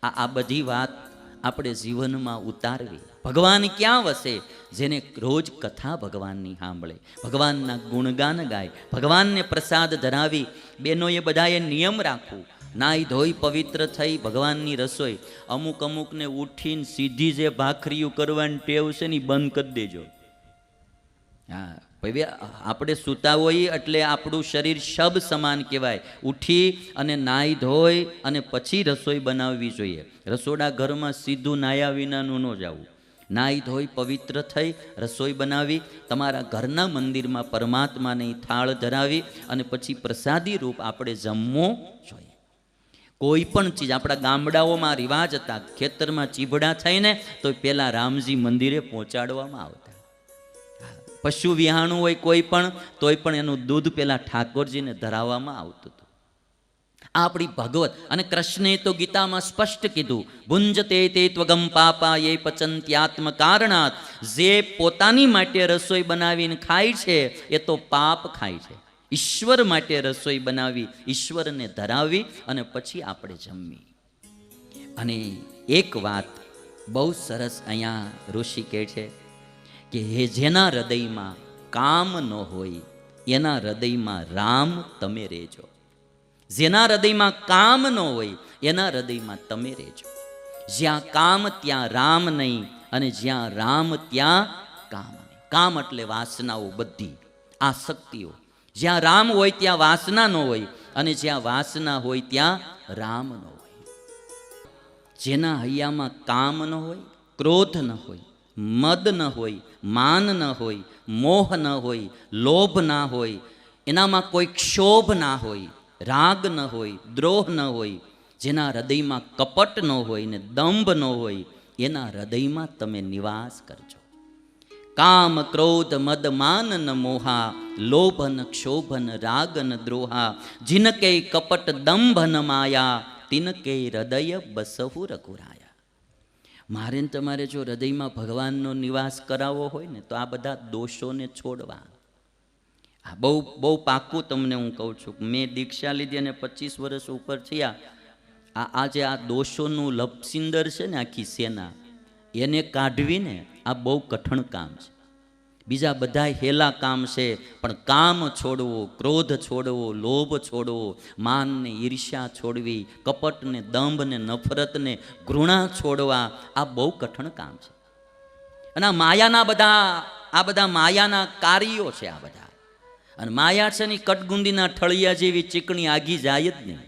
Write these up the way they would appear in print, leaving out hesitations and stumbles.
આ બધી વાત આપણે જીવનમાં ઉતારવી. ભગવાન ક્યાં વસે? જેને રોજ કથા ભગવાનની સાંભળે, ભગવાનના ગુણગાન ગાય, ભગવાનને પ્રસાદ ધરાવી. બહેનોએ બધાએ નિયમ રાખવું, નાઈ ધોઈ પવિત્ર થઈ ભગવાનની રસોઈ. અમુકને ઉઠીને સીધી જે ભાખરીયું કરવાની ટેવ છે ને બંધ કરી દેજો. હા, આપણે સૂતા હોઈએ એટલે આપણું શરીર શબ સમાન કહેવાય. ઉઠી અને નાઈ ધોઈ અને પછી રસોઈ બનાવવી જોઈએ. રસોડા ઘરમાં સીધું નાયા વિનાનું ન જવું. નાઈ ધોઈ પવિત્ર થઈ રસોઈ બનાવી, તમારા ઘરના મંદિરમાં પરમાત્માને થાળ ધરાવી અને પછી પ્રસાદી રૂપ આપણે જમવું જોઈએ. કોઈ પણ ચીજ આપણા ગામડાઓમાં રિવાજ હતા, ખેતરમાં ચીભડા થઈને તો પહેલાં રામજી મંદિરે પહોંચાડવામાં આવતા. પશુ વિહાણું હોય કોઈ પણ, તોય પણ એનું દૂધ પેલા ઠાકોરજીને ધરાવવામાં આવતું હતું. આ આપણી ભગવત. અને કૃષ્ણે તો ગીતામાં સ્પષ્ટ કીધું, ભુંજતે તે ત્વગમ પાપા યે પચંત્યાત્મ કારણાત. જે પોતાની માટે રસોઈ બનાવીને ખાય છે એ તો પાપ ખાય છે. ઈશ્વર માટે રસોઈ બનાવી, ઈશ્વરને ધરાવી અને પછી આપણે જમવી. અને એક વાત બહુ સરસ અહીંયા ઋષિ કહે છે કે હે જેના હૃદયમાં કામ ન હોય એના હૃદયમાં રામ તમે રહેજો. જેના હૃદયમાં કામ ન હોય એના હૃદયમાં તમે રહેજો. જ્યાં કામ ત્યાં રામ નહીં, અને જ્યાં રામ ત્યાં કામ નહીં. કામ એટલે વાસનાઓ બધી, આસક્તિઓ. જ્યાં રામ હોય ત્યાં વાસના ન હોય, અને જ્યાં વાસના હોય ત્યાં રામ ન હોય. જેના હૈયામાં કામ ન હોય, ક્રોધ ન હોય, મદ ન હોય, માન ન હોય, મોહ ન હોય, લોભ ના હોય, એનામાં કોઈ ક્ષોભ ના હોય, રાગ ન હોય, દ્રોહ ન હોય, જેના હૃદયમાં કપટ ન હોય ને દંભ ન હોય, એના હૃદયમાં તમે નિવાસ કરજો. કામ ક્રોધ મદ માન ન મોહા, લોભન ક્ષોભન રાગન દ્રોહા, જિનકે કપટ દંભ ન માયા, તિનકે હૃદય બસહુ રઘુરાયા. મારે ને તમારે જો હૃદયમાં ભગવાનનો નિવાસ કરાવવો હોય ને તો આ બધા દોષોને છોડવા. આ બહુ પાક્કું તમને હું કહું છું. મેં દીક્ષા લીધી અને 25 વર્ષ ઉપર થયા. આજે આ દોષોનું લપસિંદર છે ને આખી સેના, એને કાઢવી ને આ બહુ કઠણ કામ છે. બીજા બધા હેલા કામ છે, પણ કામ છોડવો, ક્રોધ છોડવો, લોભ છોડવો, માનને ઈર્ષ્યા છોડવી, કપટને દંભને નફરતને ઘૃણા છોડવા, આ બહુ કઠણ કામ છે. અને આ માયાના બધા માયાના કાર્યો છે આ બધા. અને માયા છે ને કટગુંદીના ઠળિયા જેવી ચીકણી આગી જાય જ નહીં.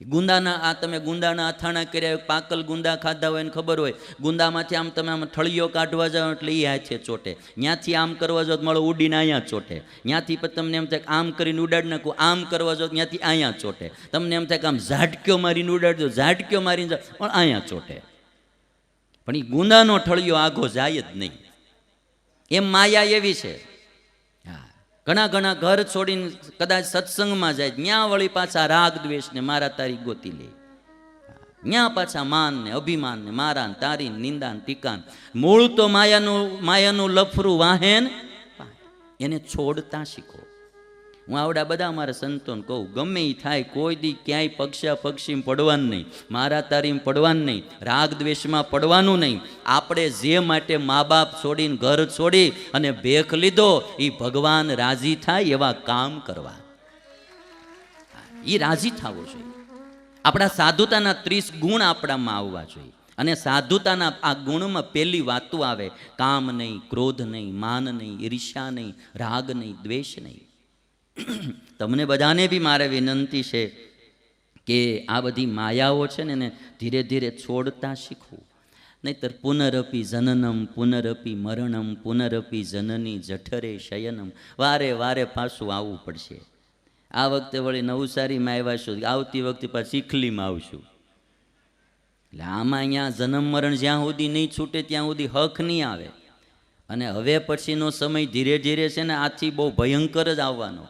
ગુંદાના તમે ગુંદાના અથાણા કર્યા, પાકલ ગુંદા ખાધા હોય ને ખબર હોય, ગુંદામાંથી આમ તમે આમ ઠળિયો કાઢવા જાઓ એટલે એ હાથે ચોટે. ત્યાંથી આમ કરવા જાઓ મળો ઉડીને અહીંયા ચોટે. ત્યાંથી પછી તમને એમ થાય કે આમ કરીને ઉડાડી નાખું, આમ કરવા જાઓ ત્યાંથી અહીંયા ચોટે. તમને એમ થાય કે આમ ઝાટક્યો મારીને ઉડાડી દો, ઝાટક્યો મારીને જાઓ પણ અહીંયા ચોટે. પણ એ ગુંદાનો ઠળિયો આઘો જાય જ નહીં. એમ માયા એવી છે. ઘણા ઘર છોડીને કદાચ સત્સંગમાં જાય, ત્યાં વળી પાછા રાગ દ્વેષને મારા તારી ગોતી લે. ત્યાં પાછા માન ને અભિમાન ને મારા ને તારી નિંદા ને ટીકાન. મૂળ તો માયાનું લફરું વાહેન, એને છોડતા શીખો. હું આવડા બધા મારા સંતોને કહું, ગમે એ થાય કોઈ દી ક્યાંય પક્ષીમાં પડવાનું નહીં, મારા તારીમાં પડવાનું નહીં, રાગ દ્વેષમાં પડવાનું નહીં. આપણે જે માટે મા બાપ છોડીને ઘર છોડી અને ભેખ લીધો, એ ભગવાન રાજી થાય એવા કામ કરવા. એ રાજી થવો જોઈએ. આપણા સાધુતાના 30 ગુણ આપણામાં આવવા જોઈએ. અને સાધુતાના આ ગુણમાં પહેલી વાતો આવે, કામ નહીં, ક્રોધ નહીં, માન નહીં, ઈર્ષ્યા નહીં, રાગ નહીં, દ્વેષ નહીં. તમને બધાને બી મારે વિનંતી છે કે આ બધી માયાઓ છે ને એને ધીરે ધીરે છોડતા શીખવું. નહીતર પુનરપી જનનમ પુનરપી મરણમ પુનરપી જનની જઠરે શયનમ, વારે વારે પાછું આવવું પડશે. આ વખતે વળી નવસારીમાં આવ્યા છું, આવતી વખતે પાછું ચીખલીમાં આવશું. એટલે આમાં અહીંયા જન્મ મરણ જ્યાં સુધી નહીં છૂટે ત્યાં સુધી હક નહીં આવે. અને હવે પછીનો સમય ધીરે ધીરે છે ને આથી બહુ ભયંકર જ આવવાનો.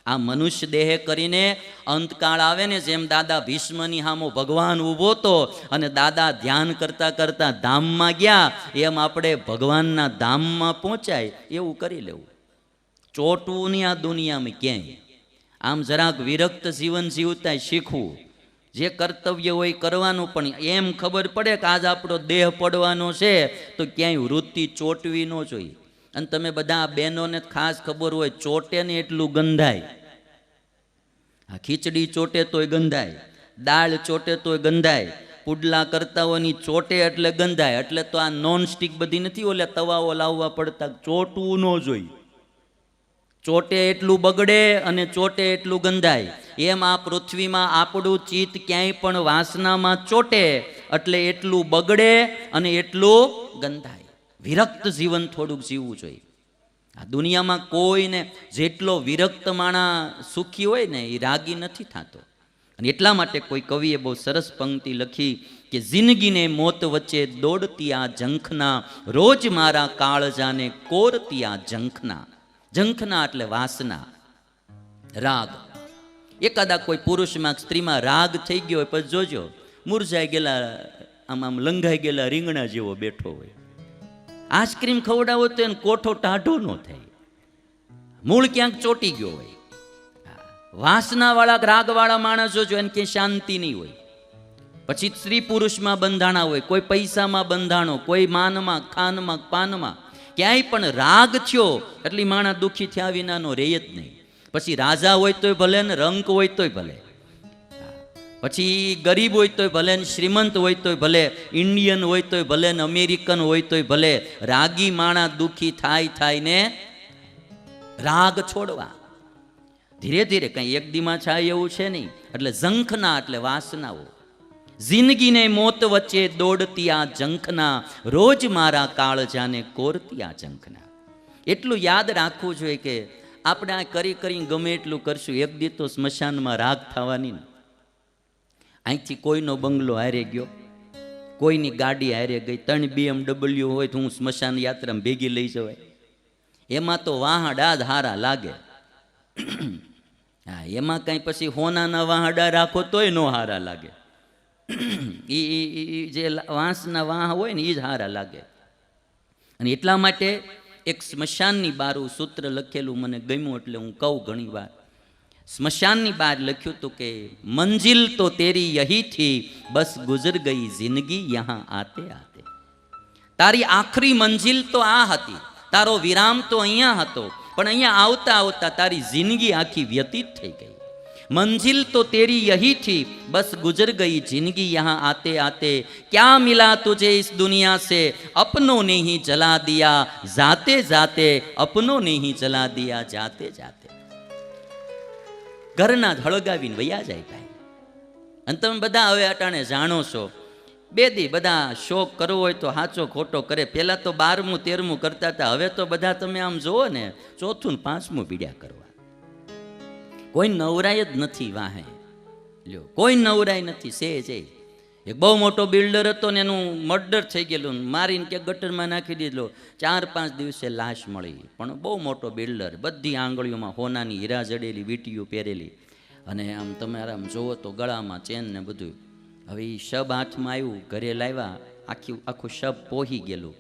આ મનુષ્ય દેહ કરીને અંતકાળ આવે ને, જેમ દાદા ભીષ્મની સામો ભગવાન ઊભો તો અને દાદા ધ્યાન કરતા કરતા ધામમાં ગયા, એમ આપણે ભગવાનના ધામમાં પહોંચાય એવું કરી લેવું. ચોટવું નહીં આ દુનિયામાં ક્યાંય. આમ જરાક વિરક્ત જીવન જીવતા શીખવું. જે કર્તવ્ય હોય કરવાનું, પણ એમ ખબર પડે કે આજ આપણો દેહ પડવાનો છે તો ક્યાંય વૃત્તિ ચોટવી ન જોઈએ. અને તમે બધા બહેનોને ખાસ ખબર હોય, ચોટે ને એટલું ગંધાય. આ ખીચડી ચોટે તોય ગંધાય, દાળ ચોટે તોય ગંધાય, પુડલા કરતા હોયની ચોટે એટલે ગંધાય. એટલે તો આ નોન સ્ટિક બધી નથી ઓલે તવાઓ લાવવા પડતા, ચોટવું ન જોઈએ. ચોટે એટલું બગડે અને ચોટે એટલું ગંધાય. એમ આ પૃથ્વીમાં આપણું ચિત્ત ક્યાંય પણ વાસનામાં ચોટે એટલે એટલું બગડે અને એટલું ગંધાય. વિરક્ત જીવન થોડુંક જીવવું જોઈએ. આ દુનિયામાં કોઈને જેટલો વિરક્ત માણા સુખી હોય ને એ રાગી નથી થતો. અને એટલા માટે કોઈ કવિએ બહુ સરસ પંક્તિ લખી કે જિંદગીને મોત વચ્ચે દોડતી આ ઝંખના, રોજ મારા કાળજાને કોરતી આ ઝંખના. ઝંખના એટલે વાસના, રાગ. એકાદા કોઈ પુરુષમાં સ્ત્રીમાં રાગ થઈ ગયો હોય પછી જોજો મુરઝાઈ ગયેલા, આમ લંઘાઈ ગયેલા રીંગણા જેવો બેઠો હોય. આઈસ્ક્રીમ ખવડાવો તો એને કોઠો ટાઢો ન થાય, મૂળ ક્યાંક ચોટી ગયો હોય. વાસનાવાળા રાગવાળા માણસ જોજો એને ક્યાંય શાંતિ નહીં હોય. પછી સ્ત્રી પુરુષમાં બંધાણા હોય, કોઈ પૈસામાં બંધાણો, કોઈ માનમાં, ખાનમાં, પાનમાં. ક્યાંય પણ રાગ થયો એટલે માણસ દુઃખી થયા વિનાનો રહે જ નહીં. પછી રાજા હોય તોય ભલે ને રંક હોય તોય ભલે, પછી ગરીબ હોય તોય ભલે ને શ્રીમંત હોય તોય ભલે, ઇન્ડિયન હોય તોય ભલે ને અમેરિકન હોય તોય ભલે, રાગી માણા દુઃખી થાય ને રાગ છોડવા. ધીરે ધીરે કંઈ એક દીમાં છાય એવું છે નહીં. એટલે ઝંખના એટલે વાસનાઓ. જિંદગીને મોત વચ્ચે દોડતી આ ઝંખના, રોજ મારા કાળજાને કોરતી આ ઝંખના. એટલું યાદ રાખવું જોઈએ કે આપણે આ કરીને ગમે એટલું કરશું, એક દી તો સ્મશાનમાં રાગ થવાની ને. અહીંથી કોઈનો બંગલો હારે ગયો, કોઈની ગાડી હારે ગઈ, 3 BMW હોય તો હું સ્મશાન યાત્રામાં ભેગી લઈ જવાય. એમાં તો વાહડા જ હારા લાગે. હા, એમાં કાંઈ પછી હોનાના વાહડા રાખો તોય નો હારા લાગે. એ જે વાંસના વાહ હોય ને એ જ હારા લાગે. અને એટલા માટે એક સ્મશાનની બારું સૂત્ર લખેલું મને ગમ્યું એટલે હું કહું ઘણી વાર. સ્મશાનની બહાર લખ્યું હતું કે મંજિલ તો તેરી યહી થી, બસ ગુજર ગઈ જિંદગી યહાં આતે આતે. તારી આખરી મંજિલ તો આ હતી, તારો વિરામ તો અહીંયા હતો, પણ અહીંયા આવતા આવતા તારી જિંદગી આખી વ્યતીત થઈ ગઈ. मंजिल तो तेरी यही थी, बस गुजर गई जिंदगी यहाँ आते आते. क्या मिला तुझे इस दुनिया से, अपनों ने ही जला दिया जाते जाते, अपनों ने ही जला दिया जाते जाते. ઘરના હળગાવીને વયા જાય ભાઈ. અને તમે બધા હવે અટાણે જાણો છો, બે દી બધા શોખ કરવો હોય તો સાચો ખોટો કરે. પહેલાં તો 12મું 13મું કરતા હતા, હવે તો બધા તમે આમ જુઓ ને 4થું ને 5મું બીડ્યા કરવા. કોઈ નવરાય જ નથી વાહે, લ્યો કોઈ નવરાય નથી. છે એક બહુ મોટો બિલ્ડર હતો ને એનું મર્ડર થઈ ગયેલું, મારીને કે ગટરમાં નાખી દીધેલો. 4-5 દિવસે લાશ મળી. પણ બહુ મોટો બિલ્ડર, બધી આંગળીઓમાં હોનાની હીરા જડેલી વીંટીઓ પહેરેલી, અને આમ તમે આરામ જોવો તો ગળામાં ચેન ને બધું. હવે એ શબ હાથમાં આવ્યું, ઘરે લાવ્યા, આખું શબ પોહી ગયેલું.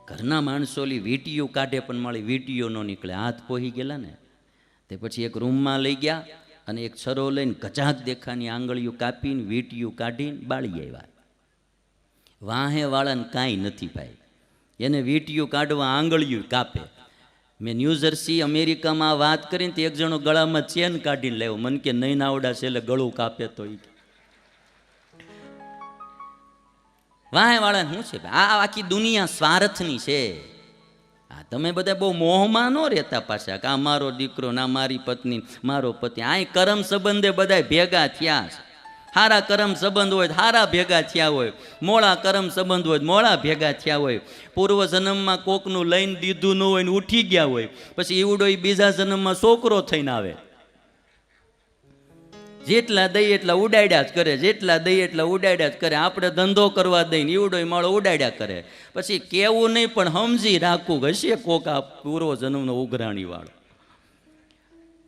ઘરના માણસો લી વીંટીઓ કાઢે પણ મળી વીંટીઓ ન નીકળે, હાથ પોહી ગયેલા ને. તે પછી એક રૂમમાં લઈ ગયા અને એક છરો લઈને ગજાક દેખાની આંગળીઓ કાપીને વીંટીયું કાઢીને બાળી આવ્યા. વાહે વાળાને કાંઈ નથી ભાઈ, એને વીંટીયું કાઢવા આંગળીયું કાપે. મેં ન્યૂજર્સી અમેરિકામાં વાત કરીને તો એક જણો ગળામાં ચેન કાઢીને લાવ્યો. મન કે નહીં નાવડા છે એટલે ગળું કાપે તો એ વાહે વાળાને શું છે ભાઈ? આ આખી દુનિયા સ્વાર્થની છે. હા, તમે બધા બહુ મોહમાં ન રહેતા પાછા કે આ મારો દીકરો ના મારી પત્ની મારો પતિ. આ કરમ સંબંધે બધા ભેગા થયા છે. હારા કરમ સંબંધ હોય હારા ભેગા થયા હોય, મોળા કરમ સંબંધ હોય મોળા ભેગા થયા હોય. પૂર્વ જન્મમાં કોકનું લઈને દીધું ન હોય ને ઉઠી ગયા હોય, પછી એવડો એ બીજા જન્મમાં છોકરો થઈને આવે. જેટલા દઈ એટલા ઉડાડ્યા જ કરે, જેટલા દઈ એટલા ઉડાડ્યા જ કરે. આપણે ધંધો કરવા દઈને એવડો માળો ઉડાડ્યા કરે. પછી કેવું નહીં પણ સમજી રાખવું હશે કોક આ પૂર્વ જન્મનો ઉઘરાણી વાળો.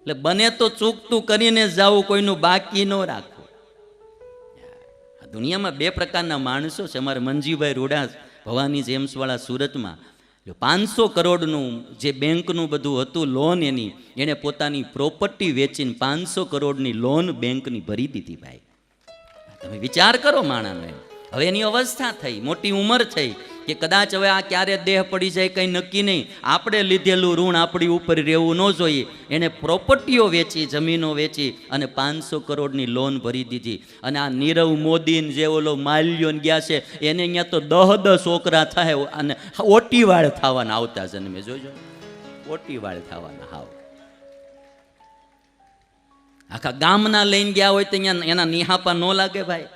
એટલે બને તો ચૂકતું કરીને જાવું, કોઈનું બાકી ન રાખવું. આ દુનિયામાં 2 પ્રકારના માણસો છે. અમારે મંજીભાઈ રોડા ભવાની જેમ્સવાળા સુરતમાં 500 કરોડનું જે બેંકનું બધું હતું લોન, એની એણે પોતાની પ્રોપર્ટી વેચીને 500 કરોડની લોન બેંકની ભરી દીધી ભાઈ. તમે વિચાર કરો માણાનો એમ. હવે એની અવસ્થા થઈ, મોટી ઉંમર થઈ કે કદાચ હવે આ ક્યારે દેહ પડી જાય કંઈ નક્કી નહીં. આપણે લીધેલું ઋણ આપણી ઉપર રહેવું ન જોઈએ. એણે પ્રોપર્ટીઓ વેચી, જમીનો વેચી અને 500 કરોડની લોન ભરી દીધી. અને આ નીરવ મોદી જે ઓલો માલ્યોન ગયા છે એને અહીંયા તો 10 છોકરા થાય અને ઓટીવાળ થવાના આવતા જન્મે. જોજો, ઓટીવાળ થવાના હાવ. આખા ગામના લઈને ગયા હોય તો અહીંયા એના નિહાપા ન લાગે ભાઈ.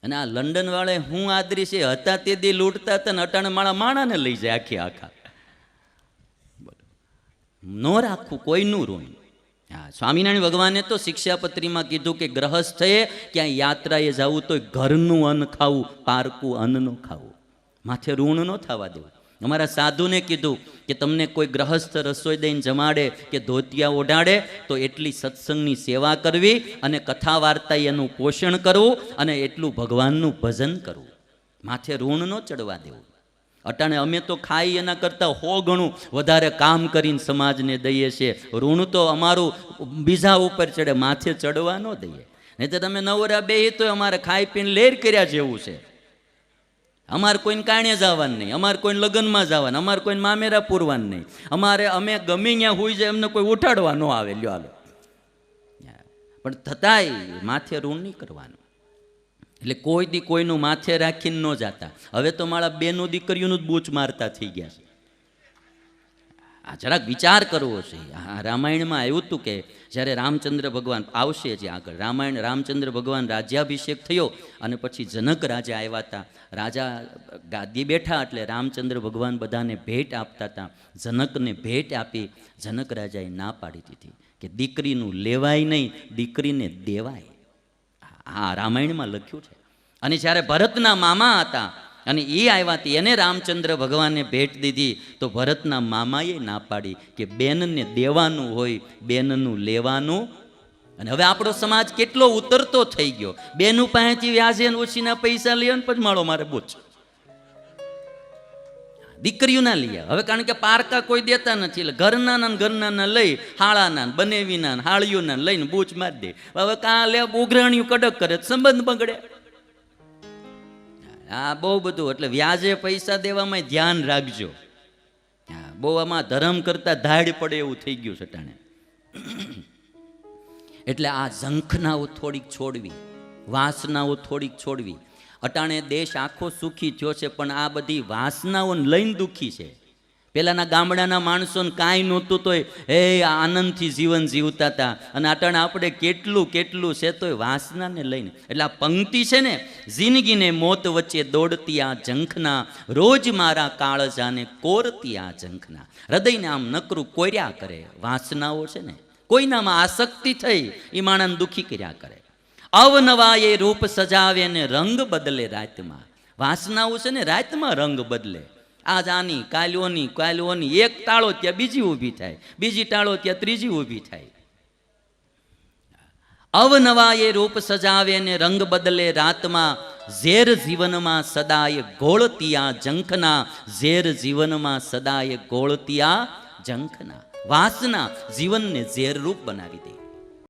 અને આ લંડન વાળા હું આદરી છે હતા તે દી લૂંટતા હતા ને અટાણે માણાને લઈ જાય આખી આખા. નો રાખવું કોઈનું ઋણ. હા, સ્વામિનારાયણ ભગવાને તો શિક્ષાપત્રીમાં કીધું કે ગ્રહસ્થએ ક્યાંય યાત્રાએ જવું તો ઘરનું અન્ન ખાવું, પારકું અન્ન ન ખાવું, માથે ઋણ ન થવા દેવું. અમારા સાધુને કીધું કે તમને કોઈ ગ્રહસ્થ રસોઈ દઈને જમાડે કે ધોતિયા ઓઢાડે તો એટલી સત્સંગની સેવા કરવી અને કથા વાર્તા એનું પોષણ કરવું અને એટલું ભગવાનનું ભજન કરવું, માથે ઋણ ન ચડવા દેવું. અટાણે અમે તો ખાઈ એના કરતાં 100 ગણું વધારે કામ કરીને સમાજને દઈએ છીએ. ઋણ તો અમારું બીજા ઉપર ચડે, માથે ચડવા ન દઈએ. નહીં તો તમે નવરા બેહી તો અમારે ખાઈ પીને લેર કર્યા જેવું છે. અમારે કોઈને કાણે જવાનું નહીં, અમારે કોઈને લગ્નમાં જવાનું, અમારે કોઈને મામેરા પૂરવાનું નહીં. અમે ગમે ત્યાં હોઈ જાય એમને કોઈ ઉઠાડવા ન આવે. લ્યો હાલો. પણ થતાંય માથે ઋણ નહીં કરવાનું. એટલે કોઈ દી કોઈનું માથે રાખીને ન જાતા. હવે તો મારા બેનો દીકરીઓનું જ બૂચ મારતા થઈ ગયા છે. આ જરાક વિચાર કરવો છે. આ રામાયણમાં આવ્યું હતું કે જ્યારે રામચંદ્ર ભગવાન આવશે જે આગળ રામચંદ્ર ભગવાન રાજ્યાભિષેક થયો અને પછી જનક રાજા આવ્યા હતા. રાજા ગાદી બેઠા એટલે રામચંદ્ર ભગવાન બધાને ભેટ આપતા હતા. જનકને ભેટ આપી જનક રાજાએ ના પાડી દીધી કે દીકરીનું લેવાય નહીં, દીકરીને દેવાય. આ રામાયણમાં લખ્યું છે. અને જ્યારે ભરતના મામા હતા અને એ આવ્યા હતી, એને રામચંદ્ર ભગવાને ભેટ દીધી તો ભરતના મામાએ ના પાડી કે બેનને દેવાનું હોય, બેનનું લેવાનું. અને હવે આપણો સમાજ કેટલો ઉતરતો થઈ ગયો. બેનું પાસેથી વ્યાજે ઓછીના પૈસા લઈએ ને પછી માળો મારે બૂચ. દીકરીઓ ના લઈએ હવે, કારણ કે પારકા કોઈ દેતા નથી. એટલે ઘરના લઈ હાળાના બનેવીના હાળીઓના લઈને બૂચ મારી દે. હવે કાલે ઉઘરાણીયું કડક કરે, સંબંધ બગડે. હા, બહુ બધું. એટલે વ્યાજે પૈસા દેવામાં ધ્યાન રાખજો. હા, બહુ આમાં ધર્મ કરતા ધાડ પડે એવું થઈ ગયું છે ટાણે. એટલે આ ઝંખનાઓ થોડીક છોડવી, વાસનાઓ થોડીક છોડવી. અટાણે દેશ આખો સુખી થયો છે પણ આ બધી વાસનાઓને લઈને દુઃખી છે. પહેલાંના ગામડાના માણસોને કાંઈ નહોતું તોય આનંદથી જીવન જીવતા હતા. અને અટાણે આપણે કેટલું છે તોય વાસનાને લઈને. એટલે આ પંક્તિ છે ને, જિંદગીને મોત વચ્ચે દોડતી આ ઝંખના, રોજ મારા કાળજાને કોરતી આ ઝંખના. હૃદયને આમ નકરું કોર્યા કરે. વાસનાઓ છે ને, કોઈનામાં આસક્તિ થઈ એ માણસને દુઃખી કર્યા કરે. અવનવા એ રૂપ સજાવે ને રંગ બદલે રાતમાં. વાસનાઓ છે ને રાતમાં રંગ બદલે. આજ આની કાલ્યોની એક ટાળો ત્યાં બીજી ઊભી થાય, બીજી ટાળો ત્યાં ત્રીજી ઊભી થાય. અવનવા એ રૂપ સજાવે ને રંગ બદલે રાતમાં, ઝેર જીવનમાં સદાય ગોળતી આ ઝંખના, ઝેર જીવનમાં સદાય ગોળતી આ ઝંખના. વાસના જીવનને ઝેર રૂપ બનાવી દે.